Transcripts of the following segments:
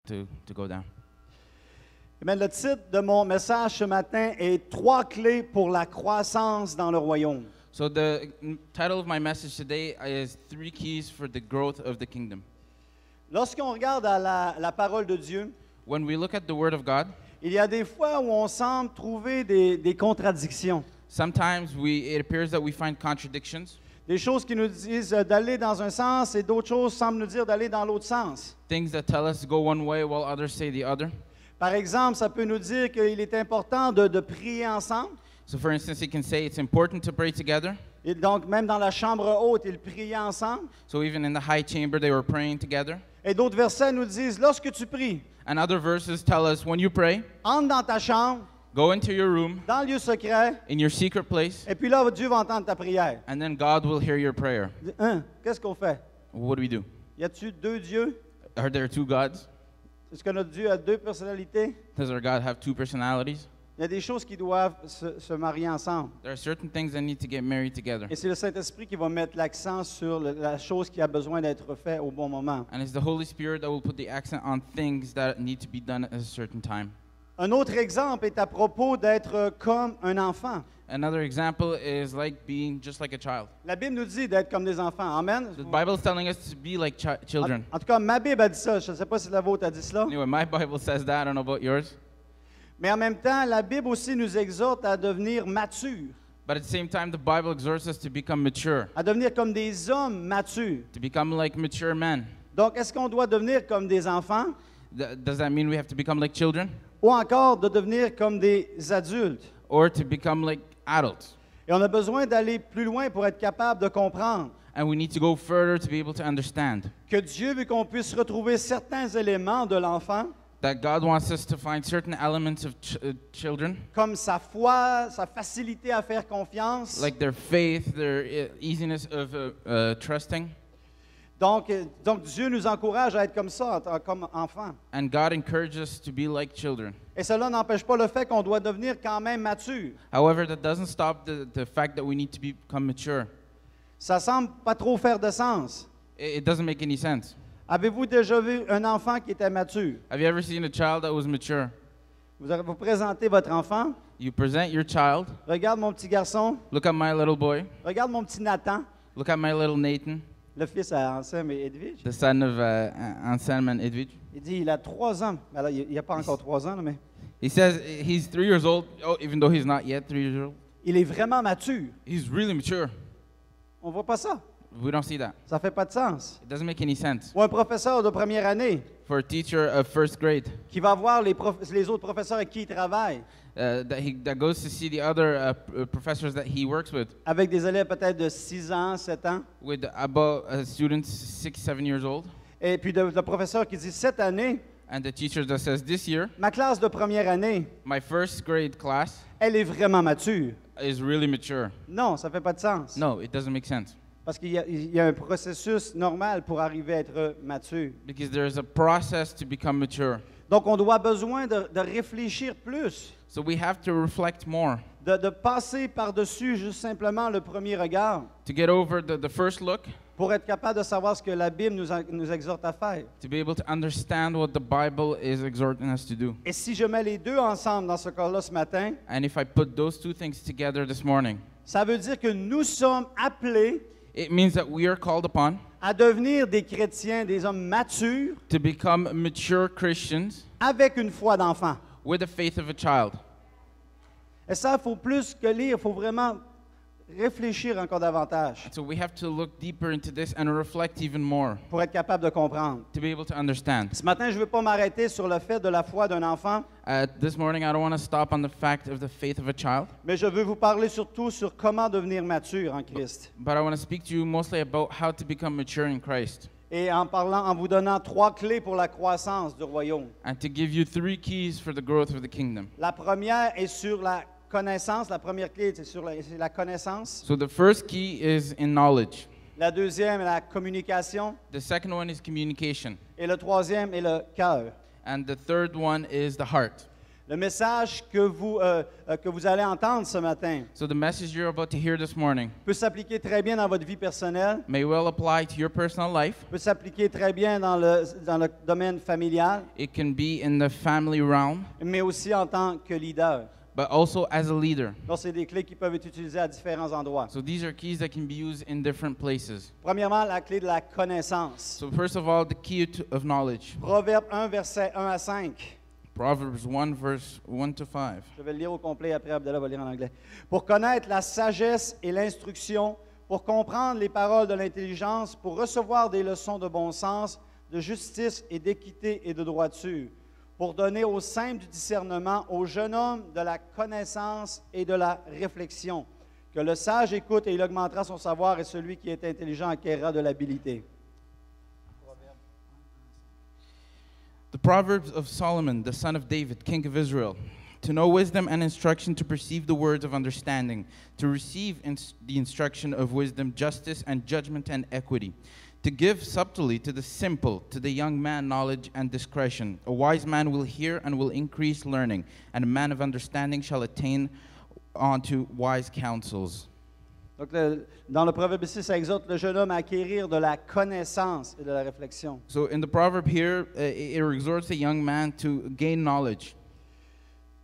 to go down. Amen. Le titre de mon message ce matin est « Trois clés pour la croissance dans le royaume ». So the title of my message today is 3 keys for the growth of the kingdom. Lorsqu'on regarde à la parole de Dieu, When we look at the word of God, il y a des fois où on semble trouver des contradictions, sometimes it appears that we find contradictions, des choses qui nous disent d'aller dans un sens et d'autres choses semblent nous dire d'aller dans l'autre sens. things that tell us to go one way while others say the other. Par exemple, ça peut nous dire qu'il est important de prier ensemble. So for instance, it can say it's important to pray together. Et donc, même dans la chambre haute, ils priaient ensemble. So even in the high chamber, they were praying together. Et d'autres versets nous disent, lorsque tu pries, And other verses tell us when you pray, entre dans ta chambre, go into your room, dans le lieu secret, in your secret place, et puis là, Dieu va entendre ta prière. and then God will hear your prayer. Qu'est-ce qu'on fait? What do? Y a-t-il deux dieux? Are there 2 gods? Est-ce que notre Dieu a deux personnalités? Does our God have 2 personalities? Il y a des choses qui doivent se marier ensemble. There are certain things that need to get married together. Et c'est le Saint-Esprit qui va mettre l'accent sur la chose qui a besoin d'être faite au bon moment. And it's the Holy Spirit that will put the accent on things that need to be done at a certain time. Un autre exemple est à propos d'être comme un enfant. Another example is like being just like a child. La Bible nous dit d'être comme des enfants. Amen? The Bible is telling us to be like children. En tout cas, ma Bible a dit ça. Je ne sais pas si la vôtre a dit cela. Anyway, my Bible says that. I don't know about yours. Mais en même temps, la Bible aussi nous exhorte à devenir matures, But at the same time, the Bible exhorts us to become mature, à devenir comme des hommes matures. to become like mature men. Donc, est-ce qu'on doit devenir comme des enfants Does that mean we have to become like children? ou encore de devenir comme des adultes? Or to become like adults? Et on a besoin d'aller plus loin pour être capable de comprendre And we need to go further to be able to understand que Dieu veut qu'on puisse retrouver certains éléments de l'enfant, that God wants us to find certain elements of children, comme sa foi, sa facilité à faire confiance. like their faith, their easiness of trusting. Donc, Dieu nous encourage à être comme ça, comme enfants. And God encourages us to be like children. Et cela n'empêche pas le fait qu'on doit devenir quand même mature. However, that doesn't stop the fact that we need to become mature. Ça semble pas trop faire de sens. It doesn't make any sense. Avez-vous déjà vu un enfant qui était mature? Have you ever seen a child that was mature? Vous présentez votre enfant. You present your child. Regarde mon petit garçon. Look at my little boy. Regarde mon petit Nathan. Look at my little Nathan, Le fils à Anselme et Edwige. the son of Anselm and Edwige. Il dit, il a 3 ans. Alors, il n'y a pas encore 3 ans, là, mais He says he's 3 years old, even though he's not yet 3 years old. il est vraiment mature. He's really mature. On voit pas ça. We don't see that. Ça fait pas de sens. It doesn't make any sense. Ou un professeur de première année For a teacher of 1st grade qui va voir les autres professeurs avec qui il travaille, that goes to see the other professors that he works with avec des élèves peut-être de 6 ans, 7 ans. with about students 6, 7 years old. Et puis le professeur qui dit, cette année, And the teacher that says, this year, ma classe de première année, my 1st grade class elle est vraiment mature. is really mature. Non, ça fait pas de sens. No, it doesn't make sense. Parce qu'il y a un processus normal pour arriver à être mature. Because there's a process to become mature. Donc, on doit besoin de réfléchir plus, So we have to reflect more, de passer par-dessus juste simplement le premier regard to get over the first look, pour être capable de savoir ce que la Bible nous exhorte à faire. to be able to understand what the Bible is exhorting us to do. Et si je mets les deux ensemble dans ce cas-là ce matin, And if I put those 2 things together this morning, ça veut dire que nous sommes appelés it means that we are called upon à devenir des chrétiens, des hommes matures, to become mature Christians avec une foi d'enfant. with the faith of a child. Et ça, il faut plus que lire, il faut vraiment réfléchir encore davantage So we have to look deeper into this and reflect even more pour être capable de comprendre. to be able to understand. Ce matin, je ne veux pas m'arrêter sur le fait de la foi d'un enfant, This morning, I don't want to stop on the fact of the faith of a child, mais je veux vous parler surtout sur comment devenir mature en Christ. but I want to speak to you mostly about how to become mature in Christ Et en vous donnant 3 clés pour la croissance du royaume. and to give you 3 keys for the growth of the kingdom. La première est sur la connaissance. La première clé, c'est sur la connaissance. So the first key is in knowledge. La deuxième est la communication. The second one is communication. Et le troisième est le cœur. And the third one is the heart. Le message que vous allez entendre ce matin So the message you're about to hear this morning peut s'appliquer très bien dans votre vie personnelle, may well apply to your personal life. peut s'appliquer très bien dans le domaine familial, It can be in the family realm, mais aussi en tant que leader. but also as a leader. Donc, c'est des clés qui peuvent être utilisées à différents endroits. So these are keys that can be used in different places. Premièrement, la clé de la connaissance. So first of all, the key of knowledge. Proverbe 1, versets 1 à 5. Proverbs 1, verse 1 to 5. Je vais le lire au complet, après Abdallah va le lire en anglais. Pour connaître la sagesse et l'instruction, pour comprendre les paroles de l'intelligence, pour recevoir des leçons de bon sens, de justice et d'équité et de droiture, pour donner au simple du discernement, au jeune homme de la connaissance et de la réflexion. Que le sage écoute et il augmentera son savoir, et celui qui est intelligent acquérera de l'habileté. The Proverbs of Solomon, the son of David, king of Israel. To know wisdom and instruction, to perceive the words of understanding, to receive the instruction of wisdom, justice and judgment and equity, to give subtly to the simple, to the young man knowledge and discretion. A wise man will hear and will increase learning, and a man of understanding shall attain unto wise counsels. Donc, dans le Proverbe ici, ça exhorte le jeune homme à acquérir de la connaissance et de la réflexion. So in the proverb here, it exhorts a young man to gain knowledge.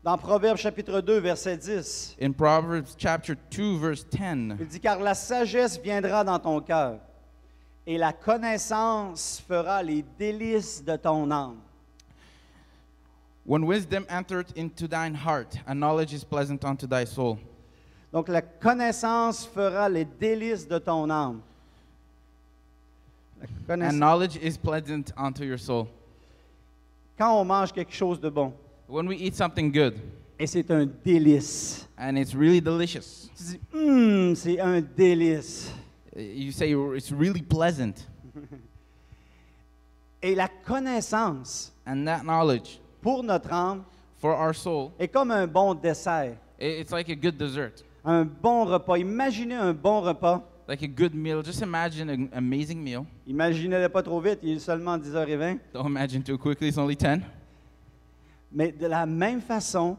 Dans Proverbe chapitre 2, verset 10, In Proverbs chapter 2, verse 10, il dit, « Car la sagesse viendra dans ton cœur, et la connaissance fera les délices de ton âme. » when wisdom entereth into thine heart, and knowledge is pleasant unto thy soul. Donc, la connaissance fera les délices de ton âme. La And connaissance. knowledge is pleasant unto your soul. Quand on mange quelque chose de bon, When we eat something good, et c'est un délice, and it's really delicious, tu dis, c'est un délice. you say it's really pleasant. Et la connaissance, And that knowledge, pour notre âme, for our soul, est comme un bon dessert, it's like a good dessert, un bon repas. Imaginez un bon repas. like a good meal. Just imagine an amazing meal. Imaginez-le pas trop vite, il est seulement 10h20. Don't imagine too quickly, it's only 10. Mais de la même façon,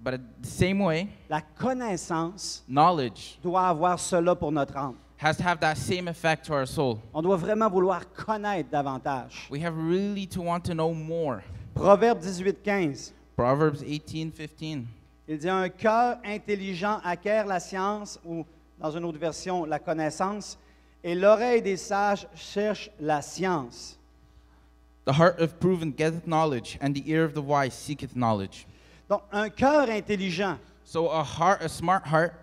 But the same way, la connaissance knowledge doit avoir cela pour notre âme. has to have that same effect to our soul. On doit vraiment vouloir connaître davantage. We have really to want to know more. Proverbe 18:15. Proverbs 18:15. Il dit, un cœur intelligent acquiert la science, ou dans une autre version, la connaissance, et l'oreille des sages cherche la science. The heart of prudent getteth knowledge, and the ear of the wise seeketh knowledge. Donc, un cœur intelligent So a smart heart,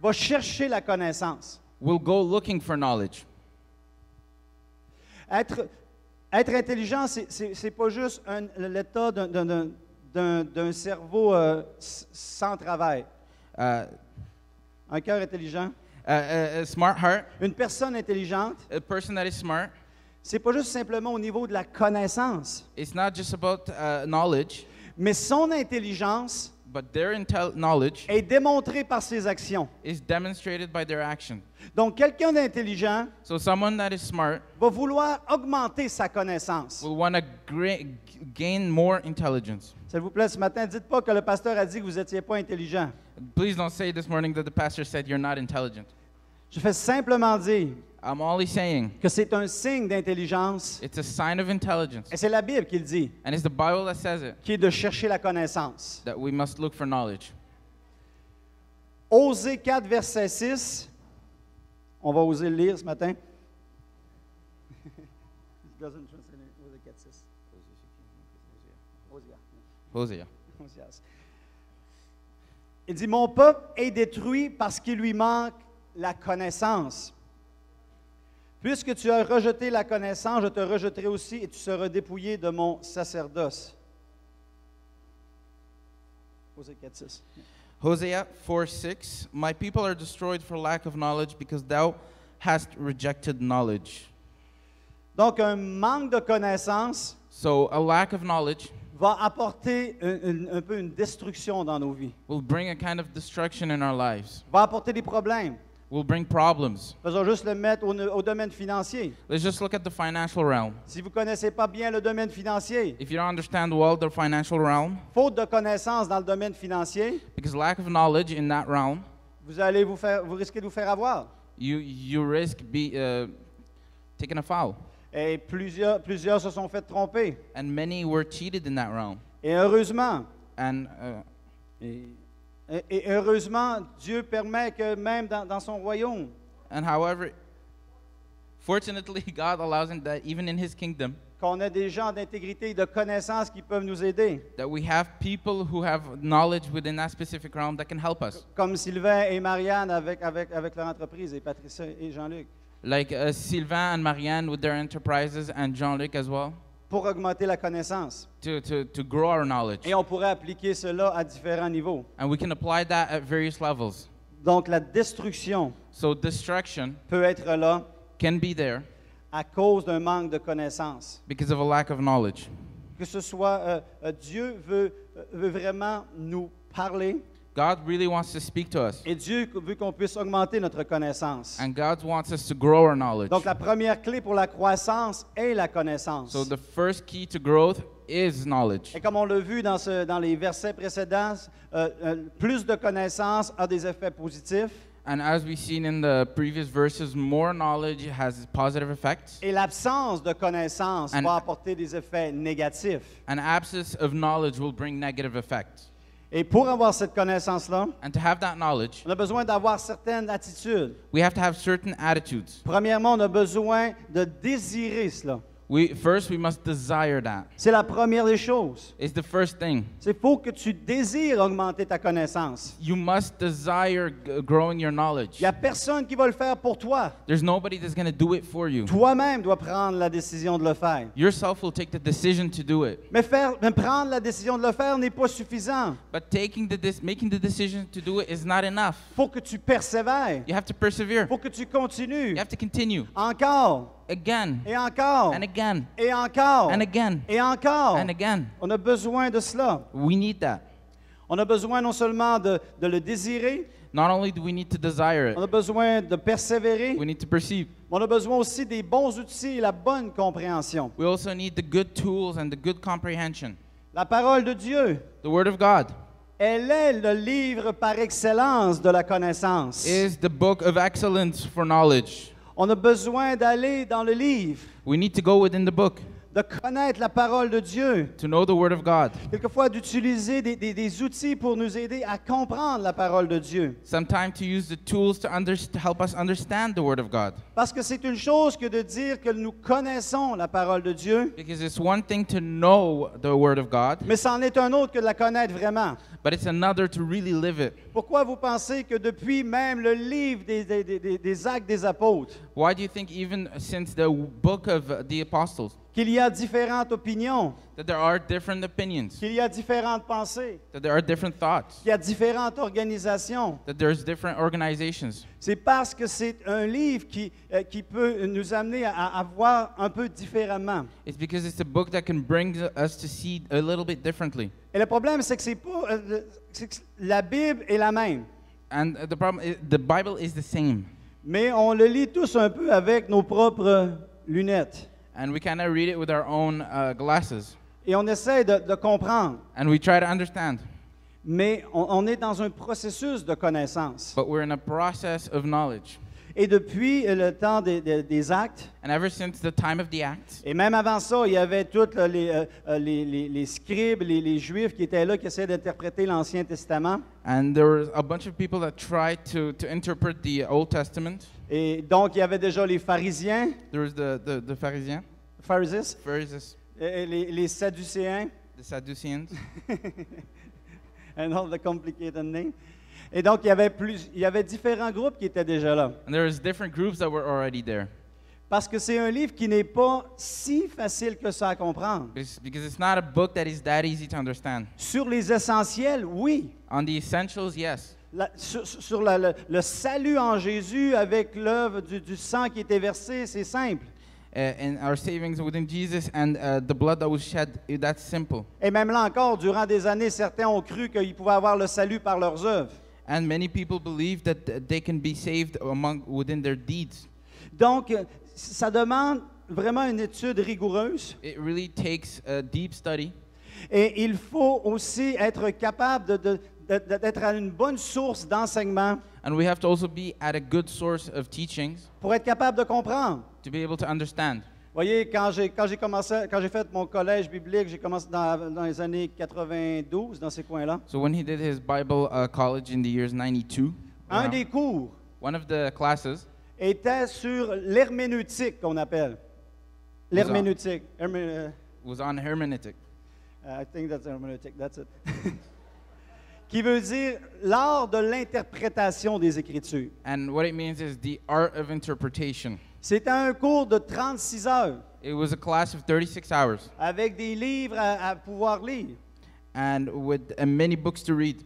va chercher la connaissance. will go looking for knowledge. Être intelligent, c'est pas juste l'état d'un cerveau sans travail. Uh, Un cœur intelligent. a smart heart, Une personne intelligente, a person that is smart, c'est pas juste simplement au niveau de la connaissance, it's not just about knowledge, mais son intelligence but their knowledge est démontrée par ses actions. is demonstrated by their action. Donc, quelqu'un d'intelligent So someone that is smart va vouloir augmenter sa connaissance. will want to gain more intelligence. S'il vous plaît, ce matin, dites pas que le pasteur a dit que vous n'étiez pas intelligent. Please don't say this morning that the pastor said you're not intelligent. Je fais simplement dire I'm only saying que c'est un signe d'intelligence, it's a sign of intelligence. et c'est la Bible qui le dit, And it's the Bible that says it, qui est de chercher la connaissance. that we must look for knowledge. Osée 4, verset 6. On va oser le lire ce matin. Osée 4, 6. Hosea. Oséas. Il dit, mon peuple est détruit parce qu'il lui manque la connaissance. Puisque tu as rejeté la connaissance, je te rejetterai aussi et tu seras dépouillé de mon sacerdoce. Osée 4, 6. Hosea 4:6. My people are destroyed for lack of knowledge because thou hast rejected knowledge. Donc, un manque de connaissance So a lack of knowledge va apporter un peu une destruction dans nos vies, will bring a kind of destruction in our lives, va apporter des problèmes. will bring problems. Faisons juste le mettre au domaine financier. Let's just look at the financial realm. Si vous ne connaissez pas bien le domaine financier, If you don't understand well the financial realm, faute de connaissances dans le domaine financier, because lack of knowledge in that realm, vous risquez de vous faire avoir. you risk taking a foul. Et plusieurs se sont fait tromper. And many were cheated in that realm. Et heureusement, And et heureusement, Dieu permet que même dans son royaume, however, fortunately, God allows that even in His kingdom, qu'on ait des gens d'intégrité et de connaissances qui peuvent nous aider, that we have people who have knowledge within that specific realm that can help us. comme Sylvain et Marianne avec leur entreprise, et Patricia et Jean-Luc, Like Sylvain and Marianne with their enterprises, and Jean-Luc as well, pour augmenter la connaissance. to grow our knowledge. Et on pourrait appliquer cela à différents niveaux. And we can apply that at various levels. Donc la destruction So destruction peut être là can be there à cause d'un manque de connaissances. because of a lack of knowledge. Que ce soit, Dieu veut vraiment nous parler God really wants to speak to us. et Dieu veut qu'on puisse augmenter notre connaissance. And God wants us to grow our knowledge. Donc la première clé pour la croissance est la connaissance. So the first key to growth is knowledge. Et comme on l'a vu dans les versets précédents, plus de connaissances a des effets positifs And as we've seen in the previous verses, more knowledge has positive effects. et l'absence de connaissances And- va apporter des effets négatifs. An absence of knowledge will bring negative effects. Et pour avoir cette connaissance-là, And to have that knowledge, on a besoin d'avoir certaines attitudes. we have to have certain attitudes. Premièrement, on a besoin de désirer cela. First, we must desire that. C'est la première des choses. It's the first thing. Il faut que tu désires augmenter ta connaissance. You must desire growing your knowledge. Il n'y a personne qui va le faire pour toi. There's nobody that's going to do it for you. Toi-même dois prendre la décision de le faire. Yourself will take the decision to do it. Mais prendre la décision de le faire n'est pas suffisant. But making the decision to do it is not enough. Il faut que tu persévères. You have to persevere. Il faut que tu continues. You have to continue Encore. again Et encore. and again Et encore. and again Et encore. and again. On a besoin de cela. We need that. On a besoin non seulement de le désirer, Not only do we need to desire on it, a besoin de persévérer, we need to perceive. mais on a besoin aussi des bons outils et la bonne compréhension. We also need the good tools and the good comprehension. La parole de Dieu, The Word of God elle est le livre par excellence de la connaissance. is the book of excellence for knowledge. On a besoin d'aller dans le livre, We need to go within the book de connaître la parole de Dieu. to know the Word of God. Quelquefois, d'utiliser des outils pour nous aider à comprendre la parole de Dieu. Sometimes to use the tools to help us understand the Word of God. Parce que c'est une chose que de dire que nous connaissons la parole de Dieu, Because it's one thing to know the Word of God, mais c'en est un autre que de la connaître vraiment. but it's another to really live it. Pourquoi vous pensez que depuis même le livre des Actes des Apôtres, Why do you think even since the book of the Apostles, qu'il y a différentes opinions, that there are different opinions, qu'il y a différentes pensées, that there are different thoughts, qu'il y a différentes organisations? that there's different organizations? C'est parce que c'est un livre qui peut nous amener à voir un peu différemment. It's because it's a book that can bring us to see a little bit differently. Et le problème, c'est que c'est que la Bible est la même, And the problem is the Bible is the same. mais on le lit tous un peu avec nos propres lunettes. And we kind of read it with our own glasses. Et on essaie de comprendre, And we try to understand. mais on est dans un processus de connaissance. But we're in a process of knowledge. Et depuis le temps des Actes, And ever since the time of the Acts, et même avant ça, il y avait tous les scribes, les Juifs qui étaient là, qui essayaient d'interpréter l'Ancien Testament. and there were a bunch of people that tried to interpret the Old Testament. Et donc, il y avait déjà les pharisiens, There was the Pharisees, et les sadducéens, the Sadduceans, un autre complicated name. Et donc, il y avait différents groupes qui étaient déjà là. and there was different groups that were already there. Parce que c'est un livre qui n'est pas si facile que ça à comprendre. Because it's not a book that is that easy to understand. Sur les essentiels, oui. On the essentials, yes. Sur le salut en Jésus avec l'œuvre du sang qui était versé, c'est simple. And our savings within Jesus and the blood that was shed, that's simple. Et même là encore, durant des années, certains ont cru qu'ils pouvaient avoir le salut par leurs œuvres. And many people believe that they can be saved within their deeds. Donc, ça demande vraiment une étude rigoureuse. It really takes a deep study. Et il faut aussi être capable d'être à une bonne source d'enseignement And we have to also be at a good source of teachings pour être capable de comprendre. to be able to understand. Voyez, quand j'ai fait mon collège biblique, j'ai commencé dans les années 92, dans ces coins-là. So when he did his Bible college in the years 92, Un des cours one of the classes était sur l'herméneutique, qu'on appelle. L'herméneutique. was on hermeneutic. I think that's hermeneutic, that's it. Qui veut dire l'art de l'interprétation des Écritures. And what it means is the art of interpretation. C'était un cours de 36 heures It was a class of 36 hours avec des livres à pouvoir lire. and with many books to read.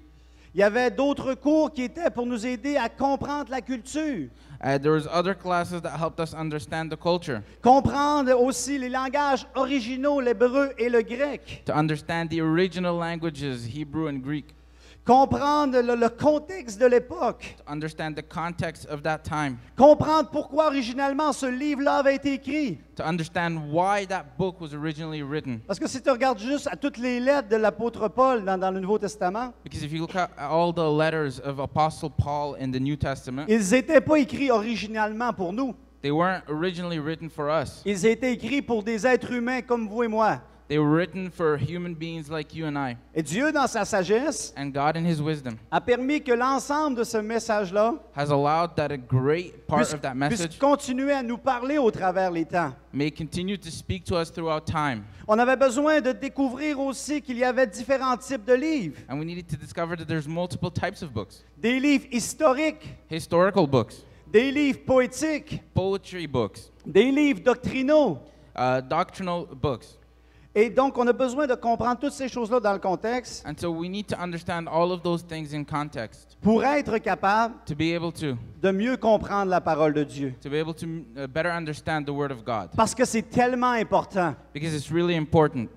Il y avait d'autres cours qui étaient pour nous aider à comprendre la culture, There was other classes that helped us understand the culture, comprendre aussi les langages originaux, l'hébreu et le grec, to understand the original languages, Hebrew and Greek, comprendre le contexte de l'époque, to understand the context of that time, comprendre pourquoi originalement ce livre-là avait été écrit. to understand why that book was originally written. Parce que si tu regardes juste à toutes les lettres de l'apôtre Paul dans le Nouveau Testament, Because if you look at all the letters of Apostle Paul in the New Testament, ils n'étaient pas écrits originalement pour nous. they weren't originally written for us. Ils étaient écrits pour des êtres humains comme vous et moi. They were written for human beings like you and I. Et Dieu, dans sa sagesse, And God in His wisdom a permis que l'ensemble de ce message-là has allowed that a great part of that puisse message continuer à nous parler au travers les temps. may continue to speak to us throughout time. On avait besoin de découvrir aussi qu'il y avait différents types de livres. And we needed to discover that there's multiple types of books. Des livres historiques, Historical books, des livres poétiques, poetry books, des livres doctrinaux. doctrinal books. Et donc, on a besoin de comprendre toutes ces choses-là dans le contexte And so we need to understand all of those things in context pour être capable to be able to de mieux comprendre la parole de Dieu. better understand the Word of God. Parce que c'est tellement important. Because it's really important.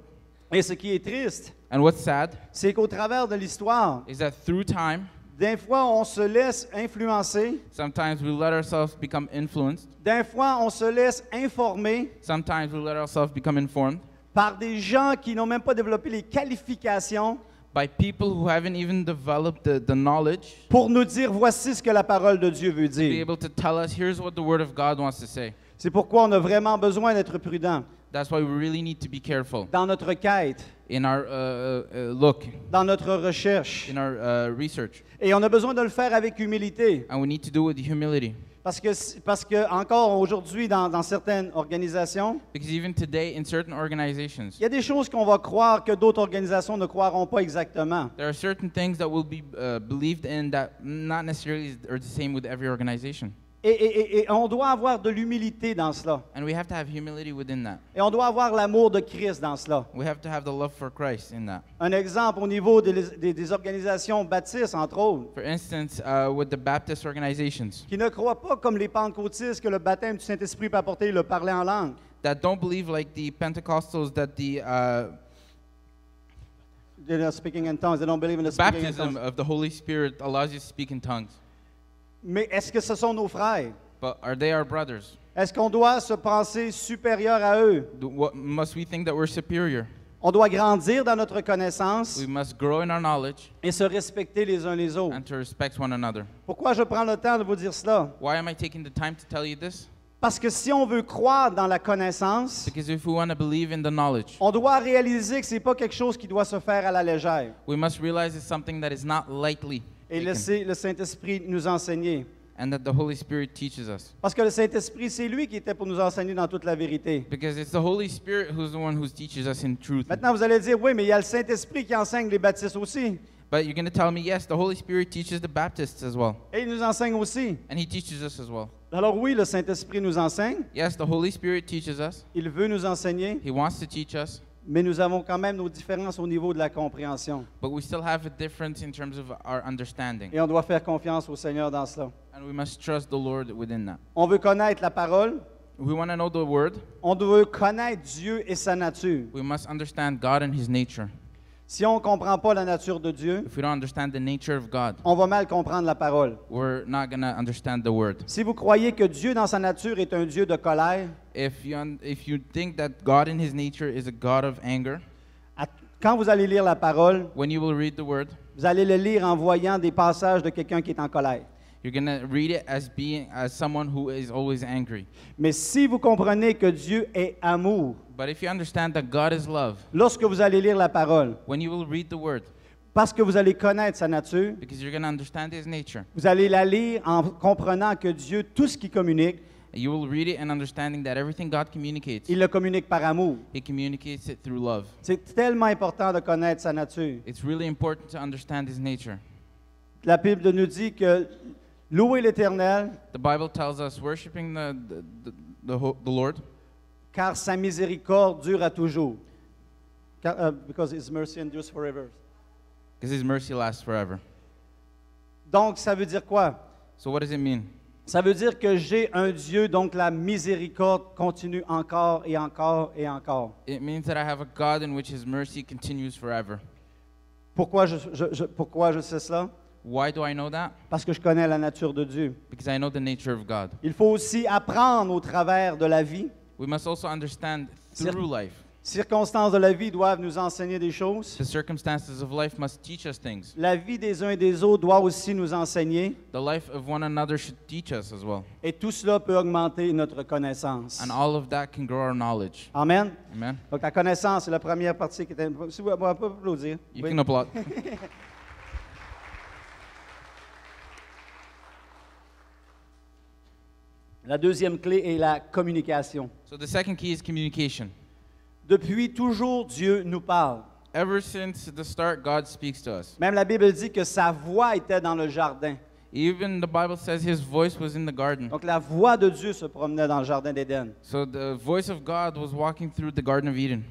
Et ce qui est triste, And what's sad c'est qu'au travers de l'histoire, is that through time, des fois, on se laisse influencer. sometimes we let ourselves become influenced. Des fois, on se laisse informer Sometimes we let ourselves become informed par des gens qui n'ont même pas développé les qualifications by people who haven't even developed the knowledge pour nous dire voici ce que la parole de Dieu veut to be dire. able to tell us, here's what the Word of God wants to say. C'est pourquoi on a vraiment besoin d'être prudent That's why we really need to be careful dans notre quête, in our look, dans notre recherche. in our research. Et on a besoin de le faire avec humilité. And we need to do it with humility. Parce que encore aujourd'hui, dans certaines organisations, Because even today, in certain organizations, il y a des choses qu'on va croire que d'autres organisations ne croiront pas exactement. there are certain things that will be believed in that not necessarily are the same with every organization. Et on doit avoir de l'humilité dans cela. And we have to have humility within that. Et on doit avoir l'amour de Christ dans cela. We have to have the love for Christ in that. Un exemple au niveau des organisations baptistes, entre autres, For instance, with the Baptist organizations qui ne croient pas comme les pentecôtistes que le baptême du Saint-Esprit peut apporter le parler en langue. that don't believe like the Pentecostals that the They're not speaking in tongues. They don't believe in the speaking in baptism tongues. of the Holy Spirit allows you to speak in tongues. Mais est-ce que ce sont nos frères? But are they our brothers? Est-ce qu'on doit se penser supérieur à eux? Must we think that we're superior? On doit grandir dans notre connaissance We must grow in our knowledge et se respecter les uns les autres. and to respect one another. Pourquoi je prends le temps de vous dire cela? Why am I taking the time to tell you this? Parce que si on veut croire dans la connaissance, Because if we want to believe in the knowledge, on doit réaliser que ce n'est pas quelque chose qui doit se faire à la légère we must realize it's something that is not lightly et taken, laisser le Saint-Esprit nous enseigner. and that the Holy Spirit teaches us. Parce que le Saint-Esprit, c'est lui qui était pour nous enseigner dans toute la vérité. Because it's the Holy Spirit who's the one who teaches us in truth. Maintenant, vous allez dire, oui, mais il y a le Saint-Esprit qui enseigne les baptistes aussi. But you're going to tell me, yes, the Holy Spirit teaches the Baptists as well. Et il nous enseigne aussi. And He teaches us as well. Alors oui, le Saint-Esprit nous enseigne. Yes, the Holy Spirit teaches us. Il veut nous enseigner. He wants to teach us. Mais nous avons quand même nos différences au niveau de la compréhension. But we still have a difference in terms of our understanding. Et on doit faire confiance au Seigneur dans cela. And we must trust the Lord within that. On veut connaître la parole. We want to know the Word. On veut connaître Dieu et sa nature. We must understand God and His nature. Si on ne comprend pas la nature de Dieu, if we don't understand the nature of God, on va mal comprendre la parole. we're not going to understand the word. Si vous croyez que Dieu, dans sa nature, est un Dieu de colère, If you think that God in his nature is a God of anger, quand vous allez lire la parole, when you will read the word, vous allez le lire en voyant des passages de quelqu'un qui est en colère. you're going to read it as someone who is always angry. Mais si vous comprenez que Dieu est amour, But if you understand that God is love, lorsque vous allez lire la parole, when you will read the word, parce que vous allez connaître sa nature, because you're going to understand his nature, vous allez la lire en comprenant que Dieu, tout ce qu'il communique, you will read it and understanding that everything God communicates, il le communique par amour. he communicates it through love. C'est tellement important de connaître sa nature. It's really important to understand his nature. La Bible nous dit que louer l'Éternel, The Bible tells us worshiping the Lord, car sa miséricorde dure à toujours. Because his mercy endures forever. because his mercy lasts forever. Donc, ça veut dire quoi? So what does it mean? Ça veut dire que j'ai un Dieu, donc la miséricorde continue encore et encore et encore. It means that I have a God in which his mercy continues forever. Pourquoi je sais cela? Why do I know that? Parce que je connais la nature de Dieu. Because I know the nature of God. Il faut aussi apprendre au travers de la vie. We must also understand through life. Circonstances de la vie doivent nous enseigner des choses. The circumstances of life must teach us things. La vie des uns et des autres doit aussi nous enseigner. The life of one another should teach us as well. Et tout cela peut augmenter notre connaissance. And all of that can grow our knowledge. Amen. Amen? Donc la connaissance, c'est la première partie qui est... Si vous pouvez applaudir. You Oui. can applaud. La deuxième clé est la communication. So the second key is communication. Depuis toujours, Dieu nous parle. Ever since the start, God speaks to us. Même la Bible dit que sa voix était dans le jardin. Even the Bible says his voice was in the garden. Donc la voix de Dieu se promenait dans le jardin d'Éden. So the voice of God was walking through the Garden of Eden.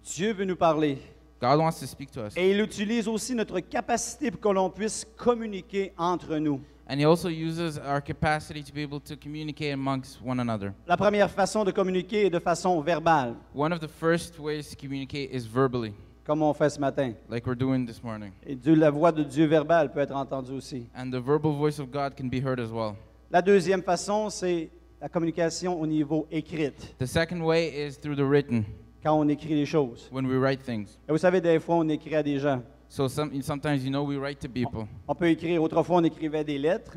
Dieu veut nous parler. God wants to speak to us. Et il utilise aussi notre capacité pour que l'on puisse communiquer entre nous. And he also uses our capacity to be able to communicate amongst one another. La première façon de communiquer est de façon verbale, One of the first ways to communicate is verbally, comme on fait ce matin. like we're doing this morning. Et la voix de Dieu verbale peut être entendue aussi. And the verbal voice of God can be heard as well. La deuxième façon, c'est la communication au niveau écrite, The second way is through the written, quand on écrit les choses. when we write things. Et vous savez, des fois, on écrit à des gens. So sometimes, we write to people. On peut écrire, autrefois, on écrivait des lettres.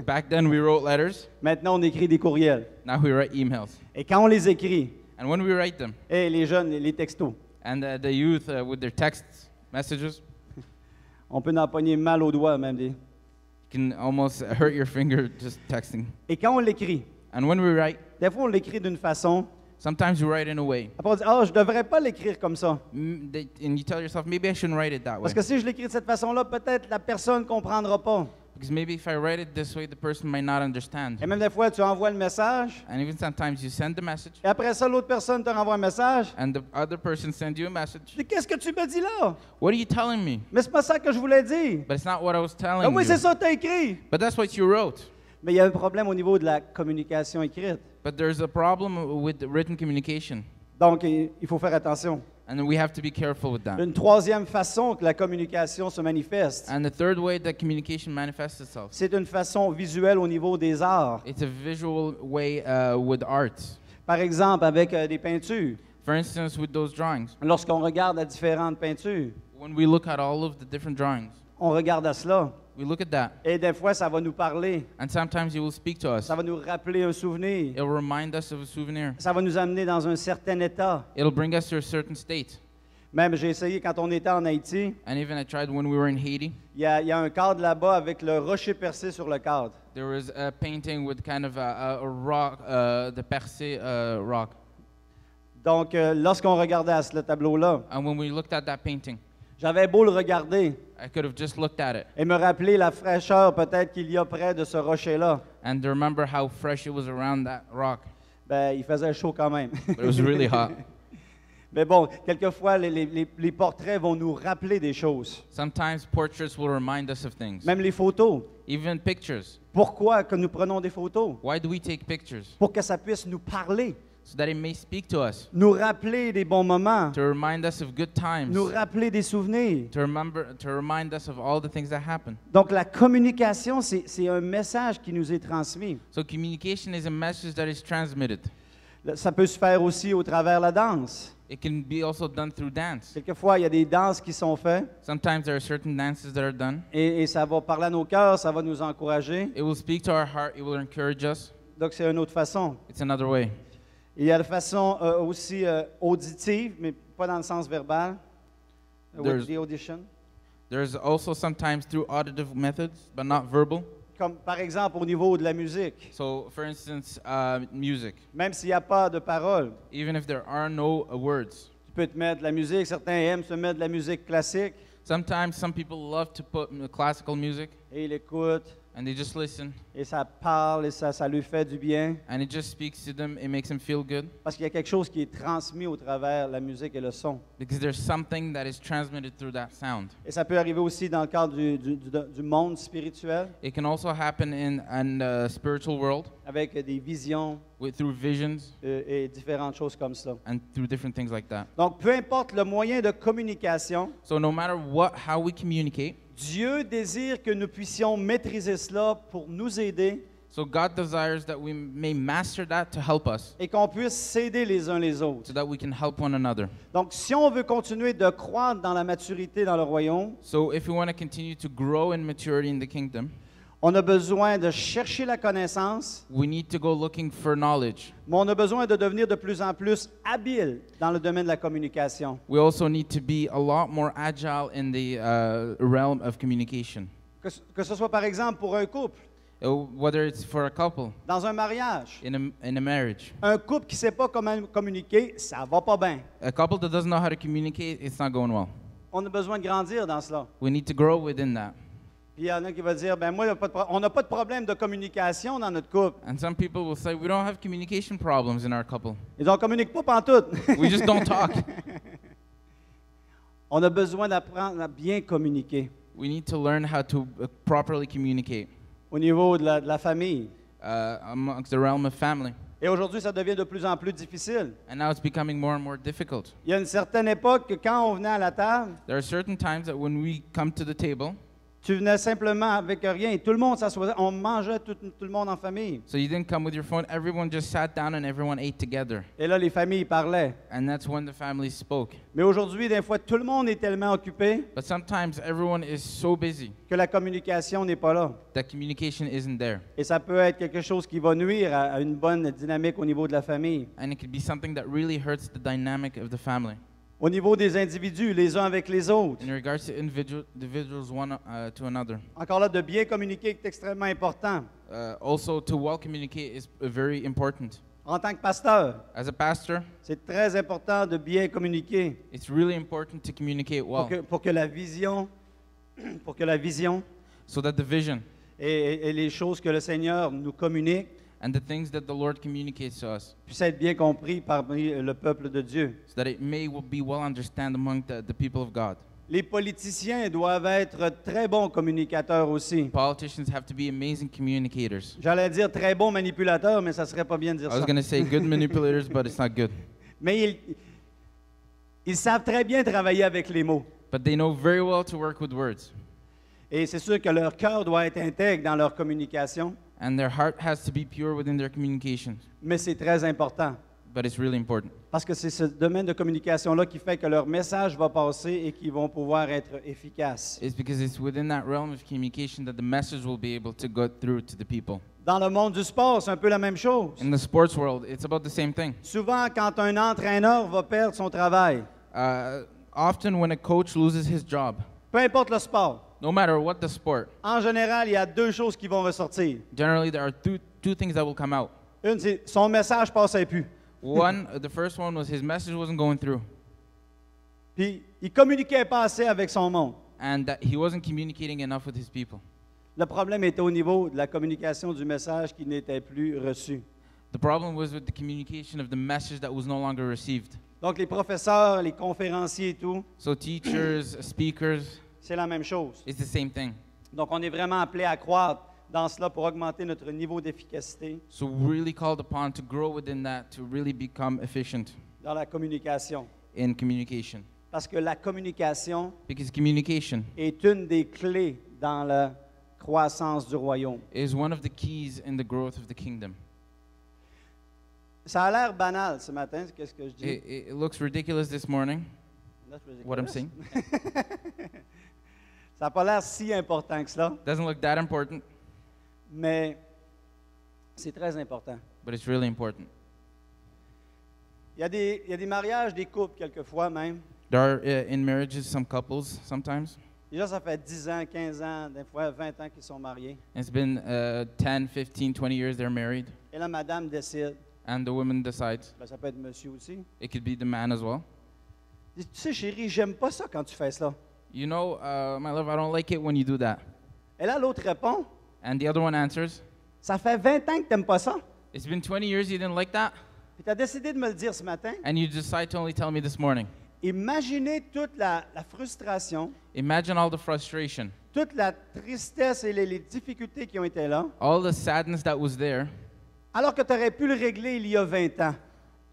Back then, we wrote letters. Maintenant, on écrit des courriels. Now we write emails. Et quand on les écrit, And when we write them, les jeunes, les textos, and the youth with their text messages on peut en pogner mal aux doigts même. can almost hurt your finger just texting. Et quand on l'écrit, And when we write, des fois, on l'écrit d'une façon. sometimes you write in a way. Après, on dit, je ne devrais pas l'écrire comme ça. And you tell yourself, maybe I shouldn't write it that way. Parce que si je l'écris de cette façon-là, peut-être la personne ne comprendra pas. Because maybe if I write it this way, the person might not understand. Et même des fois, tu envoies le message, And even sometimes you send the message, et après ça, l'autre personne te renvoie un message. and the other person sends you a message. Tu dis, qu'est-ce que tu me dis là? What are you telling me? Mais c'est pas ça que je voulais dire. But it's not what I was Ah telling oui, you. c'est ça que tu as écrit. But that's what you wrote. Mais il y a un problème au niveau de la communication écrite. But there's a problem with the written communication. Donc, il faut faire attention. And we have to be careful with that. Une troisième façon que la communication se manifeste, And the third way that communication manifests itself, c'est une façon visuelle au niveau des arts. it's a visual way with art. Par exemple, avec des peintures. For instance, with those drawings. Lorsqu'on regarde à différentes peintures, When we look at all of the different drawings, on regarde à cela. we look at that. Et des fois, ça va nous parler. And sometimes it will speak to us. Ça va nous rappeler un souvenir. It will remind us of a souvenir. Ça va nous amener dans un certain état. It'll bring us to a certain state. Même, j'ai essayé quand on était en Haïti, And even I tried when we were in Haiti. il y a un cadre là-bas avec le rocher percé sur le cadre. There was a painting with kind of a rock, the percé rock. Donc, lorsqu'on regardait à ce tableau-là, And when we looked at that painting, j'avais beau le regarder I could have just looked at it et me rappeler la fraîcheur peut-être qu'il y a près de ce rocher-là. and remember how fresh it was around that rock. Ben, il faisait chaud quand même. But it was really hot. Mais bon, quelquefois, les portraits vont nous rappeler des choses. Sometimes portraits will remind us of things. Même les photos. Even pictures. Pourquoi que nous prenons des photos? Why do we take pictures? Pour que ça puisse nous parler. so that it may speak to us, nous rappeler des bons moments, to remind us of good times, nous rappeler des souvenirs. to remind us of all the things that happen. Donc la communication, c'est un message qui nous est transmis. So communication is a message that is transmitted. Ça peut se faire aussi au travers de la danse. It can be also done through dance. Quelquefois, il y a des danses qui sont faites Sometimes there are certain dances that are done. et ça va parler à nos cœurs, ça va nous encourager. It will speak to our heart, it will encourage us. Donc c'est une autre façon. It's another way. Il y a de façon aussi auditive, mais pas dans le sens verbal. With the audition. There's also sometimes through auditive methods, but not verbal. Comme par exemple au niveau de la musique. So, for instance, music. Même s'il n'y a pas de paroles, Even if there are no words. tu peux te mettre de la musique. Certains aiment se mettre de la musique classique Sometimes some people love to put classical music, et ils l'écoutent and they just listen, et ça parle et ça lui fait du bien. and it just speaks to them. It makes them feel good Parce qu'il y a quelque chose qui est transmis au travers de la musique et le son. because there's something that is transmitted through that sound. Et ça peut arriver aussi dans le cadre du monde spirituel, It can also happen in the spiritual world avec des visions through visions et différentes choses comme ça. and through different things like that. Donc, peu importe le moyen de communication, So no matter how we communicate, Dieu désire que nous puissions maîtriser cela pour nous aider so God desires that we may master that to help us, et qu'on puisse s'aider les uns les autres. so that we can help one another. Donc, si on veut continuer de croître dans la maturité dans le royaume, So if we want to continue to grow in maturity in the kingdom, on a besoin de chercher la connaissance, we need to go looking for knowledge. mais on a besoin de devenir de plus en plus habile dans le domaine de la communication. We also need to be a lot more agile in the realm of communication. Que ce soit par exemple pour un couple, Whether it's for a couple, dans un mariage. in a marriage. Un couple qui ne sait pas comment communiquer, ça va pas bien. A couple that doesn't know how to communicate, it's not going well. On a besoin de grandir dans cela. We need to grow within that. Puis il y en a qui vont dire, ben moi, on n'a pas de problème de communication dans notre couple. And some people will say, we don't have communication problems in our couple. Ils ne communiquent pas pantoute. We just don't talk. On a besoin d'apprendre à bien communiquer We need to learn how to properly communicate au niveau de la famille. Amongst the realm of family. Et aujourd'hui, ça devient de plus en plus difficile. And now it's becoming more and more difficult. Il y a une certaine époque que quand on venait à la table, There are certain times that when we come to the table, tu venais simplement avec rien. Tout le monde s'assoisait. On mangeait tout le monde en famille. so you didn't come with your phone, everyone just sat down and everyone ate together. Et là, les familles parlaient. And that's when the family spoke. Mais aujourd'hui, des fois, tout le monde est tellement occupé But sometimes everyone is so busy que la communication n'est pas là. that communication isn't there. Et ça peut être quelque chose qui va nuire à une bonne dynamique au niveau de la famille. And it could be something that really hurts the dynamic of the family. Au niveau des individus, les uns avec les autres. In regards to individuals one to another. Encore là, de bien communiquer est extrêmement important. Also, to well communicate is very important. En tant que pasteur, As a pastor, c'est très important de bien communiquer it's really important to communicate well pour que la vision, so that the vision et les choses que le Seigneur nous communique and the things that the Lord communicates to us, puissent être bien compris parmi le peuple de Dieu. so that it may be well understood among the people of God. Les politiciens doivent être très bons communicateurs aussi. Politicians have to be amazing communicators. J'allais dire très bons manipulateurs, mais ça serait pas bien de dire I was ça. going to say good manipulators, but it's not good. Mais ils savent très bien travailler avec les mots. But they know very well to work with words. Et c'est sûr que leur cœur doit être intègre dans leur communication, And their heart has to be pure within their communication. mais c'est très important. But it's really important. Parce que c'est ce domaine de communication-là qui fait que leur message va passer et qu'ils vont pouvoir être efficaces. It's because it's within that realm of communication that the message will be able to go through to the people. Dans le monde du sport, c'est un peu la même chose. In the sports world, it's about the same thing. Souvent, quand un entraîneur va perdre son travail, Often when a coach loses his job, peu importe le sport, no matter what the sport, en général, il y a deux choses qui vont ressortir. generally there are two things that will come out. Une, c'est son message passait plus. One, the first one was his message wasn't going through, Puis, il communiquait pas assez avec son monde. and that he wasn't communicating enough with his people. Le problème était au niveau de la communication du message qui n'était plus reçu. The problem was with the communication of the message that was no longer received. Donc, les professeurs, les conférenciers et tout, So teachers, speakers, c'est la même chose. it's the same thing. Donc, on est vraiment appelé à croître dans cela pour augmenter notre niveau d'efficacité So we're really called upon to grow within that to really become efficient dans la communication. in communication. Parce que la communication Because communication est une des clés dans la croissance du royaume. is one of the keys in the growth of the kingdom. Ça a l'air banal ce matin, qu'est-ce que je dis? It looks ridiculous this morning, That's ridiculous. what I'm saying. Ça n'a pas l'air si important que cela, Doesn't look that important, mais c'est très important. but it's really important. Il y a des mariages, des couples quelquefois même. There are in marriages some couples sometimes. Déjà, ça fait 10 ans, 15 ans, des fois 20 ans qu'ils sont mariés. It's been 10, 15, 20 years they're married, Et la madame décide, and the woman decides. ben, ça peut être monsieur aussi. It could be the man as well. Dit, tu sais, chérie, j'aime pas ça quand tu fais ça. You know, my love, I don't like it when you do that. Et là, l'autre répond, And the other one answers, ça fait 20 ans que tu n'aimes pas ça. it's been 20 years you didn't like that, Puis tu as décidé de me le dire ce matin. and you decide to only tell me this morning. Imaginez toute la frustration, Imagine all the frustration, toute la tristesse et les difficultés qui ont été là, all the sadness that was there, alors que tu aurais pu le régler il y a 20 ans.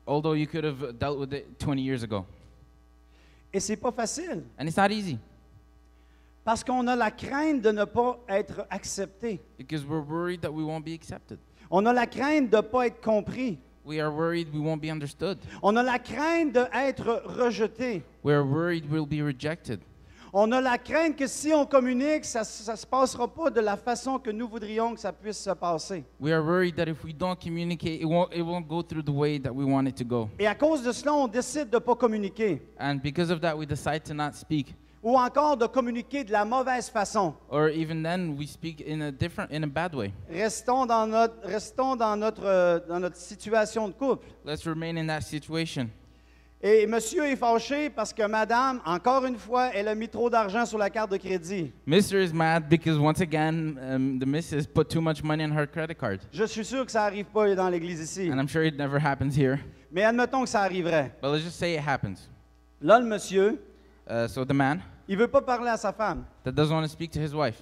although you could have dealt with it 20 years ago. Et c'est pas facile, And it's not easy, parce qu'on a la crainte de ne pas être accepté. because we're worried that we won't be accepted. On a la crainte de ne pas être compris. We are worried we won't be understood. On a la crainte d'être rejeté. We are worried we'll be rejected. On a la crainte que si on communique, ça ne se passera pas de la façon que nous voudrions que ça puisse se passer. We are worried that if we don't communicate, it won't go through the way that we want it to go. Et à cause de cela, on décide de ne pas communiquer. And because of that, we decide to not speak. Ou encore de communiquer de la mauvaise façon. Or even then, we speak in a bad way. Restons dans notre situation de couple. Let's remain in that situation. Et monsieur est fâché parce que madame, encore une fois, elle a mis trop d'argent sur la carte de crédit. Mr. is mad because once again, the missus put too much money on her credit card. Je suis sûr que ça n'arrive pas dans l'église ici. And I'm sure it never happens here. Mais admettons que ça arriverait. But let's just say it happens. Là, le monsieur, So the man il ne veut pas parler à sa femme. that doesn't want to speak to his wife.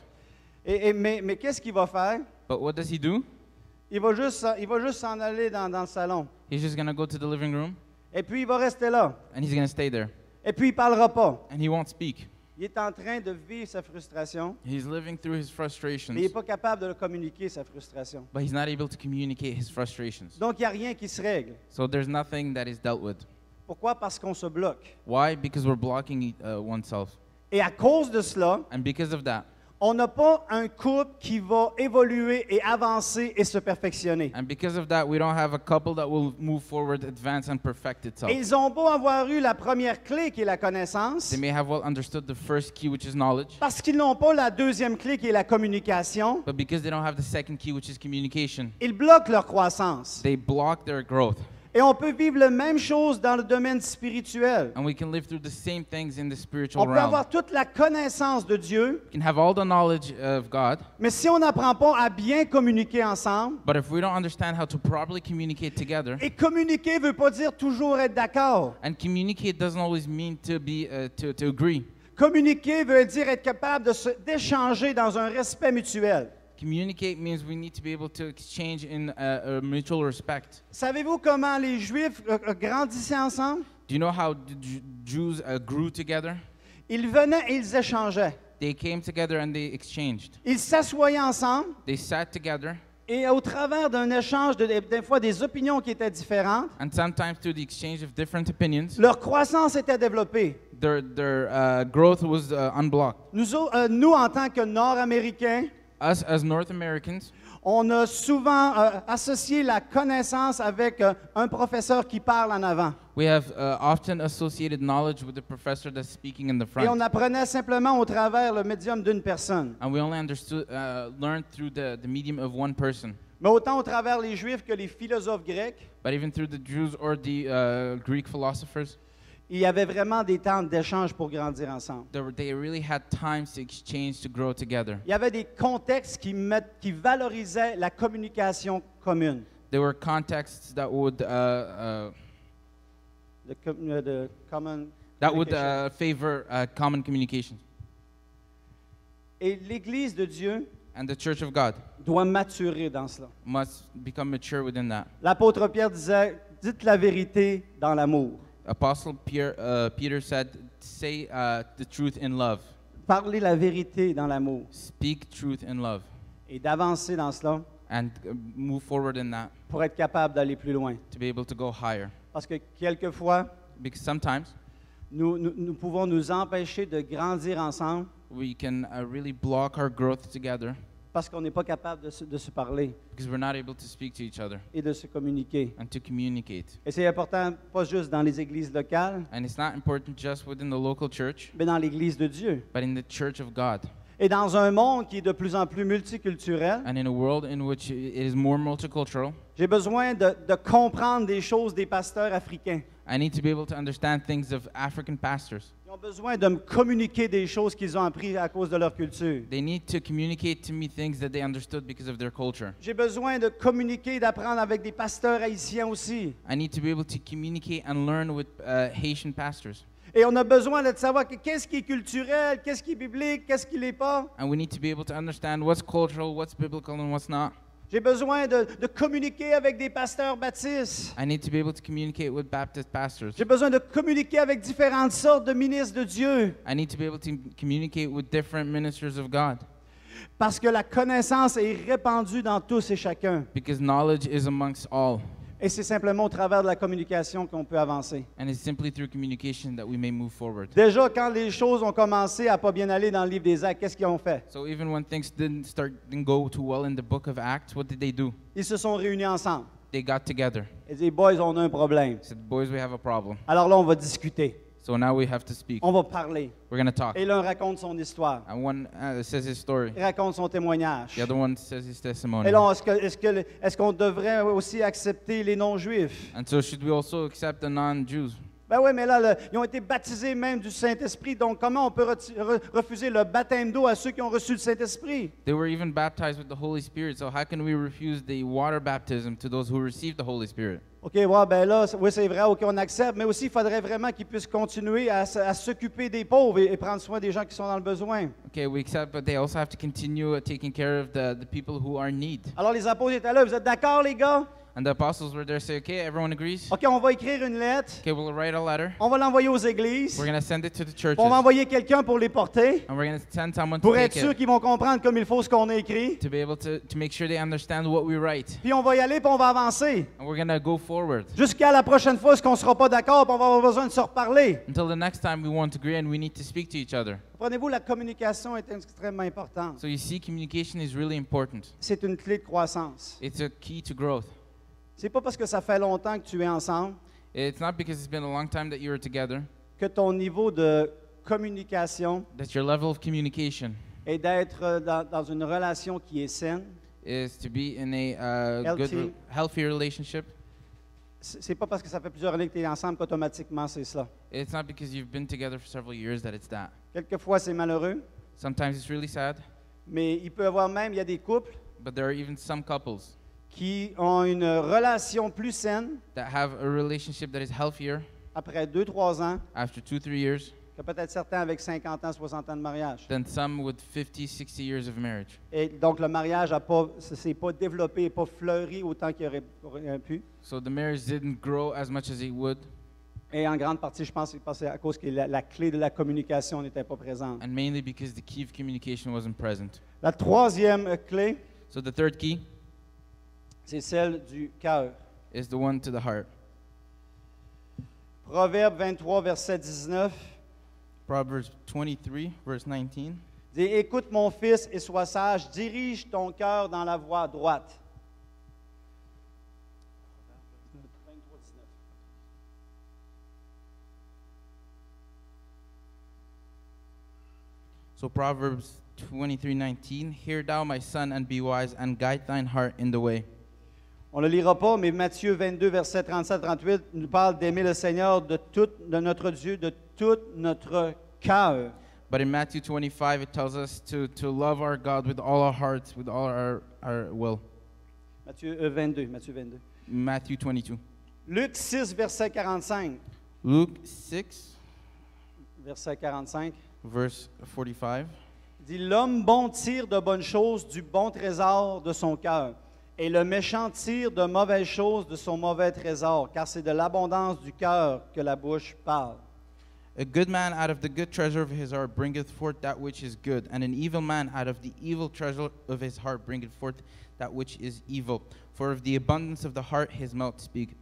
Mais qu'est-ce qu'il va faire? But what does he do? Il va juste s'en aller dans le salon. He's just going to go to the living room Et puis, il va rester là. and he's going to stay there. Et puis, il ne parlera pas. And he won't speak. Il est en train de vivre sa frustration, He's living through his mais frustrations, il n'est pas capable de le communiquer, sa frustration. but he's not able to communicate his frustrations. Donc, il n'y a rien qui se règle. So there's nothing that is dealt with. Pourquoi? Parce qu'on se bloque. Why? Because we're blocking oneself. Et à cause de cela, And because of that, on n'a pas un couple qui va évoluer et avancer et se perfectionner. and because of that, we don't have a couple that will move forward, advance, and perfect itself. Et ils ont beau avoir eu la première clé qui est la connaissance, They may have well understood the first key, which is knowledge, parce qu'ils n'ont pas la deuxième clé qui est la communication, but because they don't have the second key, which is communication, ils bloquent leur croissance. they block their growth. Et on peut vivre la même chose dans le domaine spirituel. And we can live through the same things in the On spiritual peut realm. avoir toute la connaissance de Dieu, We can have all the knowledge of God, mais si on n'apprend pas à bien communiquer ensemble, but if we don't understand how to properly communicate together, et communiquer ne veut pas dire toujours être d'accord. and communicate doesn't always mean to be to agree. Communiquer veut dire être capable d'échanger dans un respect mutuel. Communicate means we need to be able to exchange in a mutual respect. Savez-vous comment les Juifs grandissaient ensemble? Do you know how the Jews grew together? Ils venaient et ils échangeaient. They came together and they exchanged. Ils s'assoyaient ensemble They sat together, et au travers d'un échange, des fois des opinions qui étaient différentes, and sometimes through the exchange of different opinions, leur croissance était développée. their growth was unblocked. Nous, en tant que Nord-Américains, Us as North Americans, on a souvent associé la connaissance avec un professeur qui parle en avant. we have often associated knowledge with the professor that's speaking in the Et on front. apprenait simplement au travers le médium d'une personne. And we only learned through the medium of one person. Mais autant au travers les Juifs que les philosophes grecs, But even through the Jews or the Greek philosophers, il y avait vraiment des temps d'échange pour grandir ensemble. they really had times to exchange, to grow together. Il y avait des contextes qui valorisaient la communication commune. There were contexts that would De common communication. favor common communication. Et l'Église de Dieu And the church of God doit maturer dans cela. must become mature within that. L'apôtre Pierre disait, dites la vérité dans l'amour. Apostle Peter said, say the truth in love. Parlez la vérité dans l'amour. Speak truth in love. Et d'avancer dans cela And move forward in that pour être capable d'aller plus loin. to be able to go higher. Parce que quelquefois, Because sometimes nous pouvons nous empêcher de grandir ensemble we can really block our growth together parce qu'on n'est pas capable de se parler because we're not able to speak to each other et de se communiquer. and to communicate. Et c'est important, pas juste dans les églises locales, And it's not important just within the local church, mais dans l'église de Dieu. but in the church of God. Et dans un monde qui est de plus en plus multiculturel, And in a world in which it is more multicultural, j'ai besoin de comprendre des choses des pasteurs africains. I need to be able to understand things of African pastors. Ils ont besoin de me communiquer des choses qu'ils ont appris à cause de leur culture. They need to communicate to me things that they understood because of their culture. J'ai besoin de communiquer, d'apprendre avec des pasteurs haïtiens aussi. I need to be able to communicate and learn with Haitian pastors. Et on a besoin de savoir qu'est-ce qui est culturel, qu'est-ce qui est biblique, qu'est-ce qui l'est pas. And we need to be able to understand what's cultural, what's biblical, and what's not. J'ai besoin de communiquer avec des pasteurs baptistes. I need to be able to communicate with Baptist pastors. J'ai besoin de communiquer avec différentes sortes de ministres de Dieu. I need to be able to communicate with different ministers of God. Parce que la connaissance est répandue dans tous et chacun. Because knowledge is amongst all. Et c'est simplement au travers de la communication qu'on peut avancer. And it's simply through communication that we may move forward. Déjà, quand les choses ont commencé à pas bien aller dans le livre des Actes, qu'est-ce qu'ils ont fait? So even when things didn't go too well in the book of Acts, what did they do? Ils se sont réunis ensemble. They got together. Ils disent, boys, on a un problème. They said, boys, we have a problem. Alors là, on va discuter. So now we have to speak. On va parler. We're going to talk. Et l'un raconte son histoire. And one says his story. Il raconte son témoignage. The other one says his testimony. Et là, est-ce qu'on devrait aussi accepter les non-juifs? And so should we also accept the non-Jews? Ben oui, mais là, ils ont été baptisés même du Saint-Esprit. Donc, comment on peut refuser le baptême d'eau à ceux qui ont reçu le Saint-Esprit? They were even baptized with the Holy Spirit. So how can we refuse the water baptism to those who received the Holy Spirit? OK, ouais, ben là, oui, c'est vrai, OK, on accepte. Mais aussi, il faudrait vraiment qu'ils puissent continuer à s'occuper des pauvres et prendre soin des gens qui sont dans le besoin. Okay, we accept, but they also have to continue taking care of the people who are in need. Alors, les apôtres étaient là. Vous êtes d'accord, les gars? And the apostles were there, say, okay, everyone agrees? OK, on va écrire une lettre. Okay, we'll write a letter. On va l'envoyer aux églises. We're going to send it to the churches. On va envoyer quelqu'un pour les porter, And we're going to send someone pour to être take sûr it, qu'ils vont comprendre comme il faut ce qu'on a écrit. to be able to make sure they understand what we write. Puis on va y aller, puis on va avancer. And we're going to go forward. Jusqu'à la prochaine fois, ce qu'on ne sera pas d'accord, puis on va avoir besoin de se reparler. Until the next time we won't agree and we need to speak to each other. Comprenez-vous, la communication est extrêmement importante. So you see, communication is really important. C'est une clé de croissance. It's a key to growth. C'est pas parce que ça fait longtemps que tu es ensemble It's not because it's been a long time that you were together que ton niveau de communication that your level of communication est d'être dans une relation qui est saine. is to be in a healthy relationship. C'est pas parce que ça fait plusieurs années que tu es ensemble qu'automatiquement c'est ça. It's not because you've been together for several years that it's that. Quelquefois c'est malheureux, Sometimes it's really sad, mais il peut y avoir même, il y a des couples but there are even some couples qui ont une relation plus saine that have a relationship that is healthier après 2-3 ans after 2-3 years que peut-être certains avec 50 ans, 60 ans de mariage. than some with 50-60 years of marriage. Et donc le mariage s'est pas développé, pas fleuri autant qu'il aurait pu. So the marriage didn't grow as much as it would, Et en grande partie, je pense que c'est à cause que la clé de la communication n'était pas présente. and mainly because the key of communication wasn't present. La troisième clé, So the third key c'est celle du cœur. is the one to the heart. Proverbe 23, verset 19. Proverbs 23, verse 19. Dit, écoute mon fils et sois sage, dirige ton cœur dans la voie droite. So Proverbs 23:19, hear thou my son and be wise and guide thine heart in the way. On ne le lira pas, mais Matthieu 22, verset 37-38 nous parle d'aimer le Seigneur de notre Dieu, de tout notre cœur. But in Matthew 25 it tells us to love our God with all our hearts, with all our will. Matthieu 22. Matthew 22. Luc 6, verset 45. Luke 6, Verset 45. verse 45. Il dit, l'homme bon tire de bonnes choses du bon trésor de son cœur, et le méchant tire de mauvaises choses de son mauvais trésor, car c'est de l'abondance du cœur que la bouche parle. A good man out of the good treasure of his heart bringeth forth that which is good, and an evil man out of the evil treasure of his heart bringeth forth that which is evil. For of the abundance of the heart his mouth speaketh.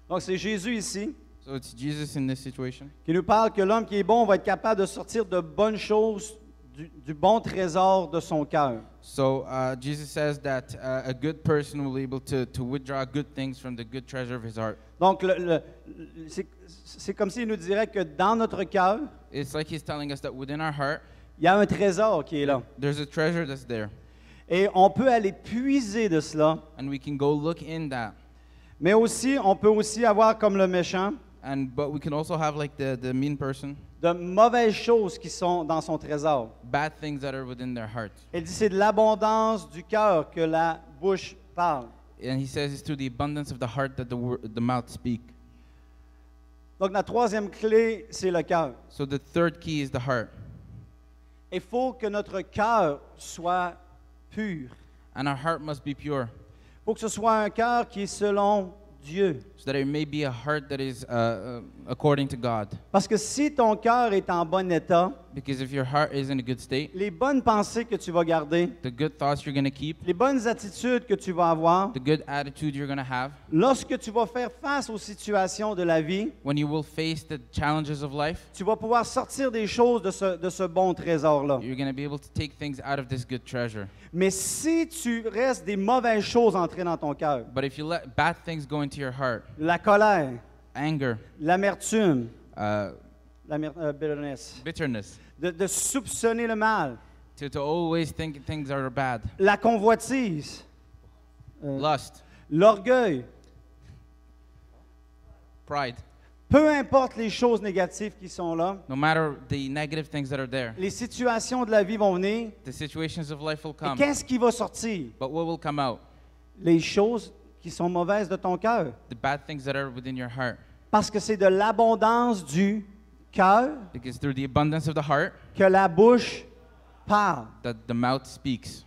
Donc c'est Jésus ici So it's Jesus in this situation. qui nous parle que l'homme qui est bon va être capable de sortir de bonnes choses du bon trésor de son cœur. So Jesus says that a good person will be able to withdraw good things from the good treasure of his heart. Donc c'est comme s'il nous dirait que dans notre cœur, It's like he's telling us that within our heart, il y a un trésor qui est là. there's a treasure that's there. Et on peut aller puiser de cela, And we can go look in that. mais aussi, on peut aussi avoir comme le méchant But we can also have like the mean person, de mauvaises choses qui sont dans son trésor. bad things that are within their heart. Il dit c'est de l'abondance du cœur que la bouche parle. And he says it's through the abundance of the heart that the mouth speak. Donc la troisième clé, c'est le cœur. So the third key is the heart. Il faut que notre cœur soit pur. And our heart must be pure, Il faut que ce soit un cœur qui est selon Dieu. so that it may be a heart that is according to God. Parce que si ton cœur est en bon état, Because if your heart is in a good state, les bonnes pensées que tu vas garder, the good thoughts you're going to keep, les bonnes attitudes que tu vas avoir, the good attitude you're going to have, lorsque tu vas faire face aux situations de la vie, when you will face the challenges of life, tu vas pouvoir sortir des choses de ce bon trésor-là. you're going to be able to take things out of this good treasure. Mais si tu restes des mauvaises choses entrer dans ton cœur, But if you let bad things go into your heart, la colère, anger, l'amertume, bitterness, bitterness, de soupçonner le mal, to always think things are bad, la convoitise, lust, l'orgueil, pride, peu importe les choses négatives qui sont là, no matter the negative things that are there, les situations de la vie vont venir. the situations of life will Et come. qu'est-ce qui va sortir? But what will come out? Les choses qui sont mauvaises de ton cœur. The bad things that are within your heart. Parce que c'est de l'abondance du cœur Because through the abundance of the heart, que la bouche parle. that the mouth speaks.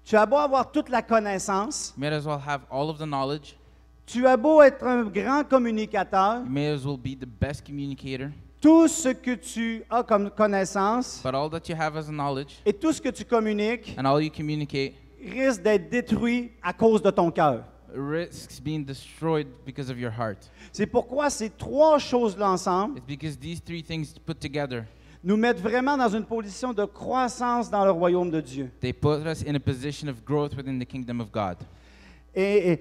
Tu as beau avoir toute la connaissance, You may as well have all of the knowledge. tu as beau être un grand communicateur, You may as well be the best communicator. tout ce que tu as comme connaissance But all that you have as a knowledge et tout ce que tu communiques and all you communicate risque d'être détruit à cause de ton cœur. risks being destroyed because of your heart. C'est pourquoi ces trois choses-là ensemble It's because these three things put together, nous mettent vraiment dans une position de croissance dans le royaume de Dieu. they put us in a position of growth within the kingdom of God. Et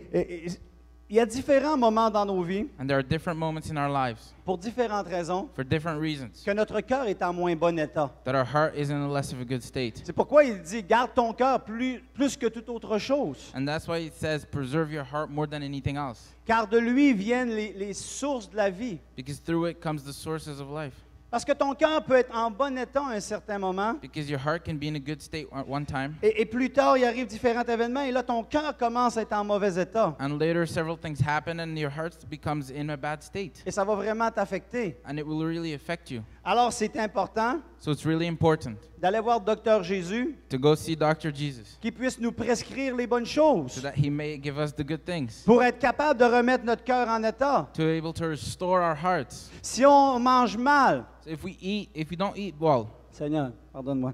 il y a différents moments dans nos vies, And there are different moments in our lives, pour différentes raisons, for different reasons, que notre cœur est en moins bon état. that our heart is in a less of a good state. C'est pourquoi il dit, garde ton cœur plus que toute autre chose. And that's why it says, preserve your heart more than anything else. Car de lui viennent les sources de la vie. Because through it comes the sources of life. Parce que ton cœur peut être en bon état à un certain moment, Because your heart can be in a good state at one time, et plus tard, il arrive différents événements, et là, ton cœur commence à être en mauvais état. and later several things happen and your heart becomes in a bad state. Et ça va vraiment t'affecter. And it will really affect you. Alors, c'est important So it's really important d'aller voir le docteur Jésus, to go see Dr. Jesus qui puisse nous prescrire les bonnes choses, so that he may give us the good things, pour être capable de remettre notre cœur en état. to be able to restore our hearts. Si on mange mal, So if we don't eat well, Seigneur, pardonne-moi,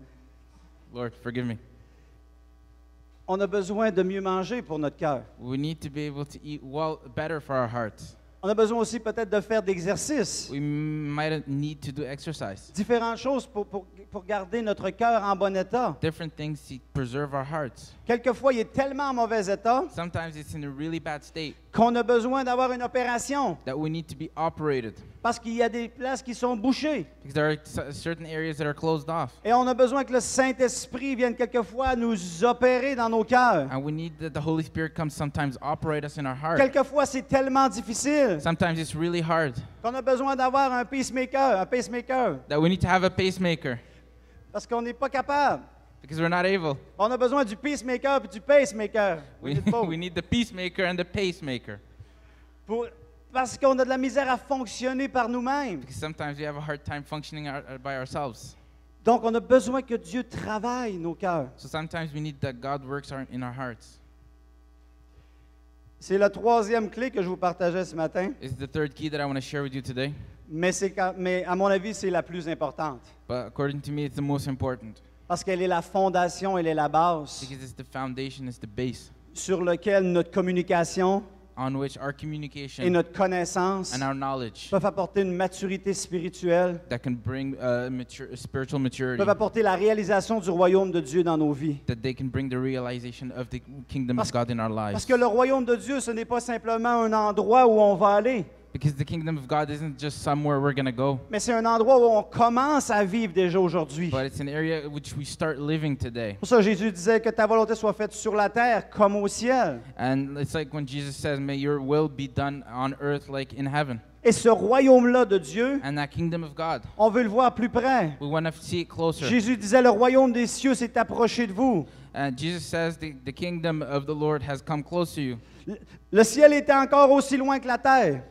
Lord, forgive me, on a besoin de mieux manger pour notre cœur. we need to be able to eat well, better for our hearts. On a besoin aussi peut-être de faire d'exercices, We might need to do exercise, différentes choses pour garder notre cœur en bon état. different things to preserve our hearts. Quelquefois, il est tellement en mauvais état Sometimes it's in a really bad state qu'on a besoin d'avoir une opération that we need to be operated parce qu'il y a des places qui sont bouchées. because there are certain areas that are closed off. Et on a besoin que le Saint-Esprit vienne quelquefois nous opérer dans nos cœurs. And we need that the Holy Spirit comes sometimes operate us in our heart. Quelquefois, c'est tellement difficile Sometimes it's really hard qu'on a besoin d'avoir un pacemaker that we need to have a pacemaker parce qu'on n'est pas capable. because we're not able. On a besoin du peacemaker puis du pacemaker. We, need both. we need the peacemaker and the pacemaker Parce qu'on a de la misère à fonctionner par nous-mêmes. because sometimes we have a hard time functioning by ourselves. Donc, on a besoin que Dieu travaille nos cœurs. So sometimes we need that God works in our hearts. C'est la troisième clé que je vous partageais ce matin, It's the third key that I want to share with you today. mais à mon avis, c'est la plus importante. But according to me, it's the most important. Parce qu'elle est la fondation, elle est la base Because it's the foundation, it's the base sur laquelle notre communication on which our et communication notre connaissance and our knowledge peuvent apporter une maturité spirituelle, that can bring spiritual maturity, peuvent apporter la réalisation du royaume de Dieu dans nos vies. that they can bring the realization of the kingdom of God in our Parce lives. que le royaume de Dieu, ce n'est pas simplement un endroit où on va aller, Because the kingdom of God isn't just somewhere we're going to go, mais c'est un endroit où on commence à vivre déjà aujourd'hui. but it's an area which we start living today. Pour ça, Jésus disait que ta volonté soit faite sur la terre comme au ciel. And it's like when Jesus says, may your will be done on earth like in heaven. Et ce royaume-là de Dieu, And that kingdom of God, on veut le voir plus près. we want to see it closer. Jésus disait, le royaume des cieux s'est approché de vous. And Jesus says the kingdom of the Lord has come close to you. Le ciel était encore aussi loin que la terre.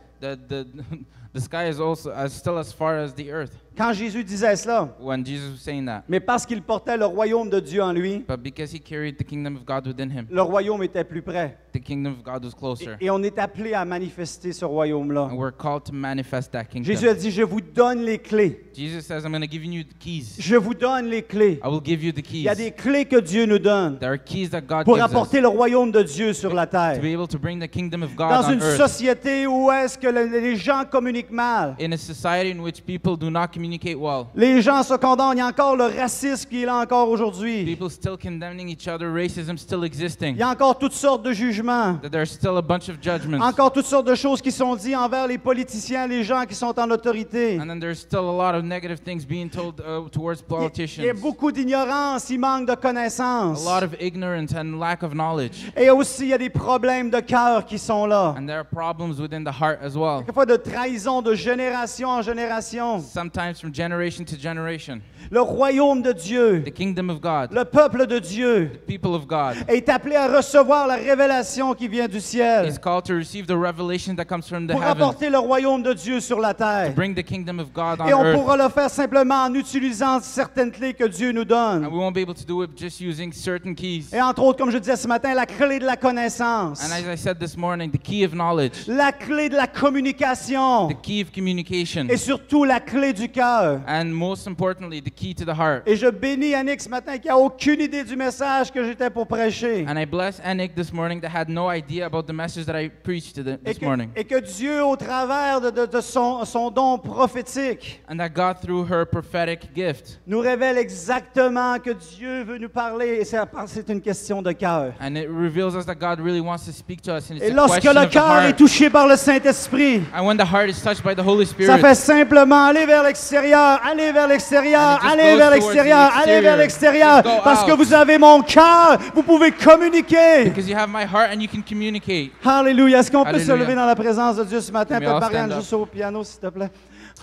The sky is also still as far as the earth Quand Jésus disait cela, when Jesus was saying that. mais parce qu'il portait le royaume de Dieu en lui, But because he carried the kingdom of God within him, le royaume était plus près. the kingdom of God was closer. Et on est appelé à manifester ce royaume-là. And we're called to manifest that kingdom. Jésus a dit, je vous donne les clés. Jesus says, I'm going to give you the keys. Je vous donne les clés. I will give you the Il keys. y a des clés que Dieu nous donne There are keys that God pour gives us apporter le royaume de Dieu sur la to terre. be able to bring the kingdom of God Dans on une earth. société où est-ce que les gens communiquent mal, In a society in which people do not communicate well, les gens se condamnent, il y a encore le racisme qui est là encore aujourd'hui. people still condemning each other, racism still existing, Il y a encore toutes sortes de jugements. that there's still a bunch of judgments. Encore toutes sortes de choses qui sont dites envers les politiciens, les gens qui sont en autorité. And then there's still a lot of negative things being told towards Il y a politicians. beaucoup d'ignorance, il manque de A connaissances. lot of ignorance and lack of knowledge. Et aussi, il y a des problèmes de cœur qui sont là. And there are problems within the heart as well. Quelquefois de trahison de génération en génération. Sometimes from generation to generation. Le royaume de Dieu, The kingdom of God, le peuple de Dieu, people of God, est appelé à recevoir la révélation qui vient du ciel is called to receive the revelation that comes from the pour heavens, apporter le royaume de Dieu sur la to terre. bring the kingdom of God on Et on earth. pourra le faire simplement en utilisant certaines clés que Dieu nous donne. And we won't be able to do it just using certain keys. Et entre autres, comme je disais ce matin, la clé de la connaissance, And as I said this morning, the key of knowledge, la clé de la communication the key of communication, et surtout la clé du cœur. and most importantly, the key to the heart. Et je bénis Annick ce matin qui n'a aucune idée du message que j'étais pour prêcher. And I bless Anik this morning that had no idea about the message that I preached this morning. Et que Dieu, au travers de son don prophétique, And that God, through her prophetic gift, nous révèle exactement que Dieu veut nous parler. Et c'est une question de cœur. and it reveals us that God really wants to speak to us, and it's Et a lorsque question le of the cœur est heart. touché par le Saint-Esprit, And when the heart is touched by the Holy ça Spirit, fait simplement aller vers l'extérieur, aller vers l'extérieur, And it just aller goes vers towards l'extérieur, the aller vers exterior. l'extérieur. Just go Parce que out. vous avez mon cœur, vous pouvez communiquer. because you have my heart and you can communicate. Alléluia. Est-ce qu'on peut se Alléluia. lever dans la présence de Dieu ce matin? Can we all Peut-être Marianne stand up? juste au piano, s'il te plaît.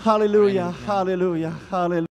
Alléluia, Alléluia. alléluia, alléluia.